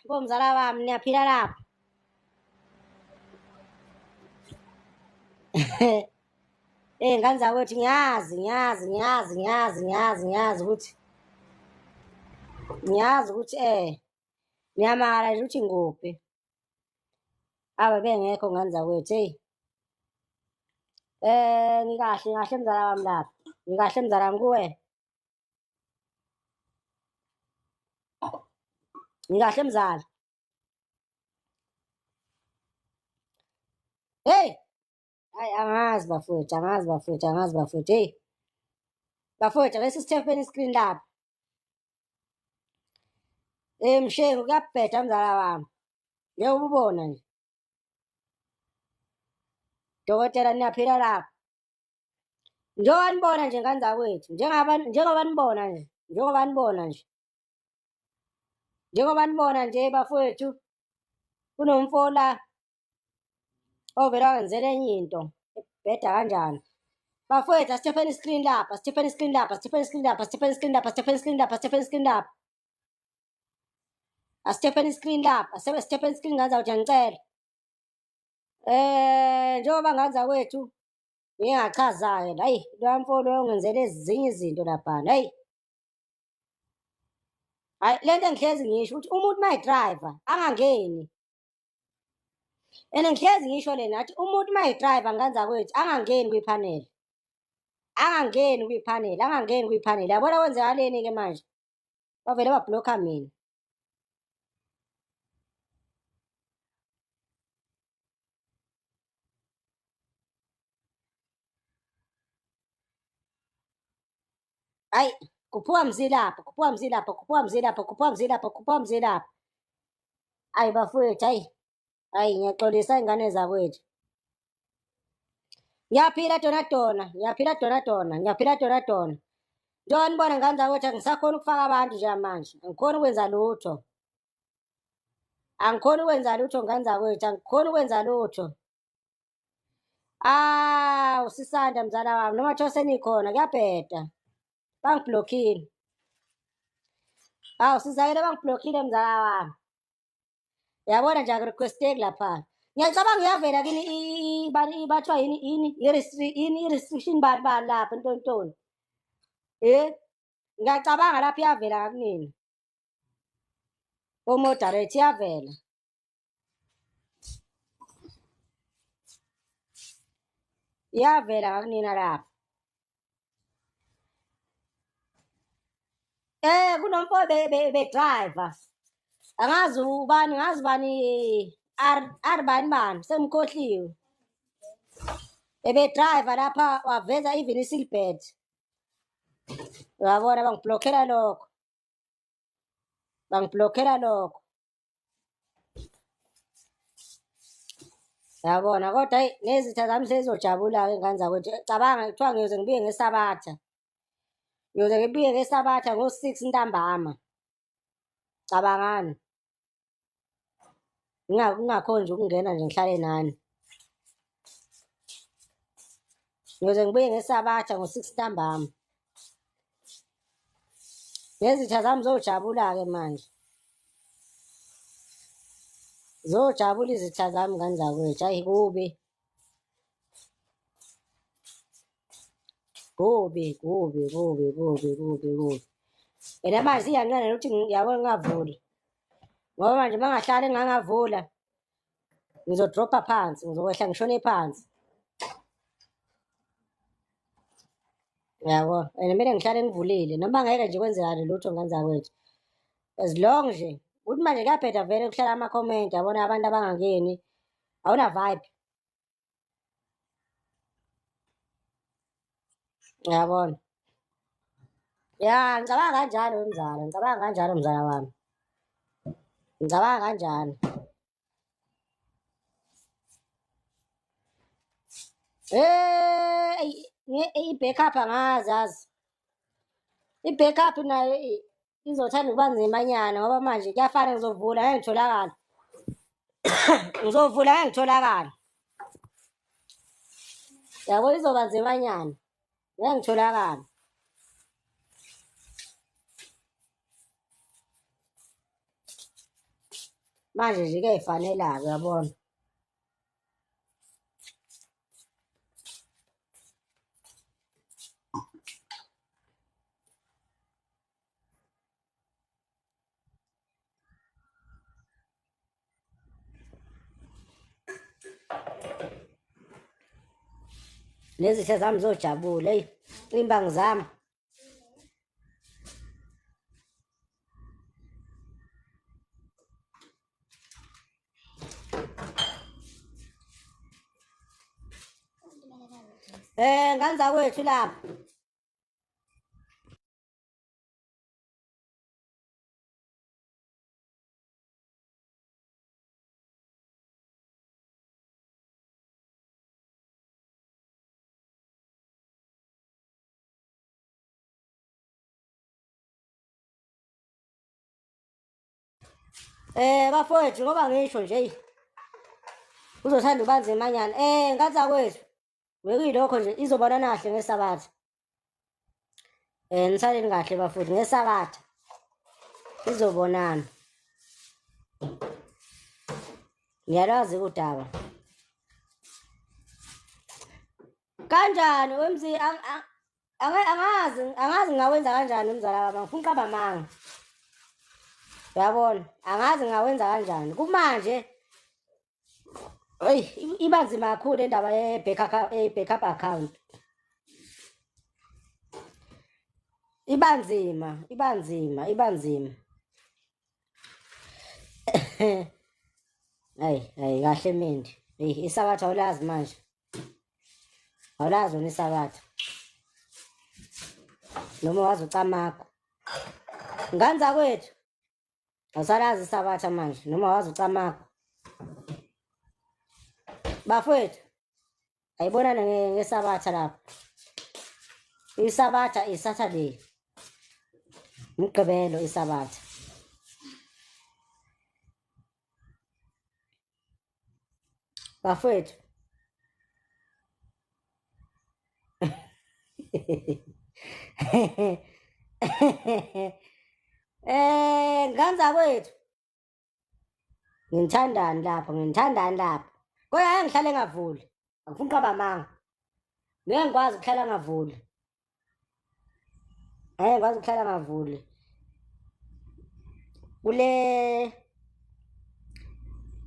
bomzala wami niyaphila lapha? Ngane zakwethu ngiyazi ukuthi niyamangala nje ukuthi nguphi. Awe bengekho ngane zakwethu ngikahle mzala wami lapha. Ngikahle mzala wami kuwe. Ngikahle mzala. Hey! Hayi angazi bafowethu. Hey! Bafowethu ake sisithefeni iskrini lapha. Mshengu kuyabheda mzala wami. Njengoba ubona nje. Dokotela niyaphila lapha. Njengoba nibona nje ngane zakwethu. Njengoba nibona nje bafowethu. Kunomfo la ovela wenzela enye into ebheda kanjani. Bafowethu asithefeni iskrini lapha. Asithefeni iskrini lapha. Ngane zawethu ngicela. Njengoba ngane zakwethu ngingachaza-ke hayi loya mfo loyo ungenzele ezinye izinto laphana. Hayi lento engihlezi ngisho ukuthi umuntu mayidrayiva angangeni. And ngihlezi ngisho lena athi umuntu mayidrayiva ngane zakwethu angangeni kwiphaneli. Yabona kwenzakaleni-ke manje? Bavele babhlokha mina. Hayi khuphuka mzilapha. Hayi bafowethu hayi ngiyaxolisa iy'ngane zakwethu. Ngiyaphila dona. Njengoba nibona ngane zakwethu angisakhoni ukufaka abantu nje manje. Angikhoni ukwenza lutho ngane zakwethu. Usisanda mzala wami noma kuthiwa senikhona kuyabheda. Bangiblokhile. Sizakele bangiblokhile mzala wami. Yabona nje akurequesteki lapha. Ngiyacabanga uyavela kini bathiwa yini i-restriction bani lapha ntontoni. Ngiyacabanga lapha iyavela ngakunina. Omoderate iyavela. Iyavela ngakunina lapha. Kunomfo bedriver. Angazi ubani bani semkhohliwe. Ebedriver lapha waveza even isilbed. Uyabona bangiblokhela lokho. Yabona kodwa nezitha zami sezojabula-ke ngane zakwethu. Cabanga kuthiwa ngiyoze ngibuye ngesabatha. Ngo-6 ntambama. Cabangani. Ngingakhoni nje ukungena nje ngihlale nani. Ngiyoze ngibuye ngesabatha ngo-6 ntambama. Nezitha zami zojabula-ke manje. Zojabula izitha zami ngane zakwethu. Hayi kubi. Yena manje siyancane ukuthi ngiyabona ngingavuli. Ngoba manje mangahlala ngangavula ngizodropha phansi, ngizokwehla ngishone phansi. Yabo, and kumele ngihlale ngivulile noma ngeke nje kwenzekale lutho ngane zakwethu. As long nje ukuthi manje kuyabheda vele kuhlala ama-comment yabona abantu abangangeni. Awuna vibe. Yabona. Ngicabanga kanjalo mzala wami. Ngicabanga kanjalo. I-backup angazazi. I-backup nayo izothanda ukuba nzimanyana ngoba manje kuyafana ngizovula ngeke ngitholakala. Yabo izoba nzimanyana. Ngeke ngitholakala. manje nje kuyayifanela-ke uyabona. Nezithe zami zojabule eyi imbangi zami. Ngane zakwethu lapha. Bafowethu ngoba ngisho nje uzothanda ubanze imanyana. Ngane zakwethu bekuyilokho nje izobona nahle ngesabatha. Nisaleni kahle bafowethu ngesabatha izobonana. Ngiyalazi udaba. Kanjani wemzi angazi ngawenza kanjani umzala wami ngifuna uqaba amanga. Uyabona angazi ngawenza kanjani kumanje. Hey iba nzima kakhulu indaba ye-backup account. Iba nzima. Hayi kahle Mendi. Isabatha awulazi manje. Awulazi wena isabatha. Noma wazi ucamakho. Ngane zakwethu. Awusalazi isabatha manje noma wazi ucamakho. Bafowethu. Ayibonana ngesabatha lapha. Isabatha iSaturday. Mgqibelo isabatha. Bafowethu. Ngane zakwethu. Ngithandani lapha. Kodwa ngihlale ngavuli. Angifuni uqaba amanga. Ngeke ngikwazi ukuhlala ngavuli. Ngikwazi ukuhlala ngavuli.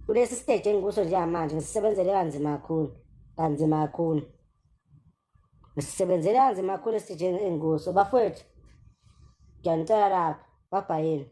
Kulesi stage engikuso njengamanje ngisebenzele kanzima kakhulu. Ngisebenzele kanzima kakhulu estage engikuso. Bafowethu. Ngiyanicela lapha. Babhayeni.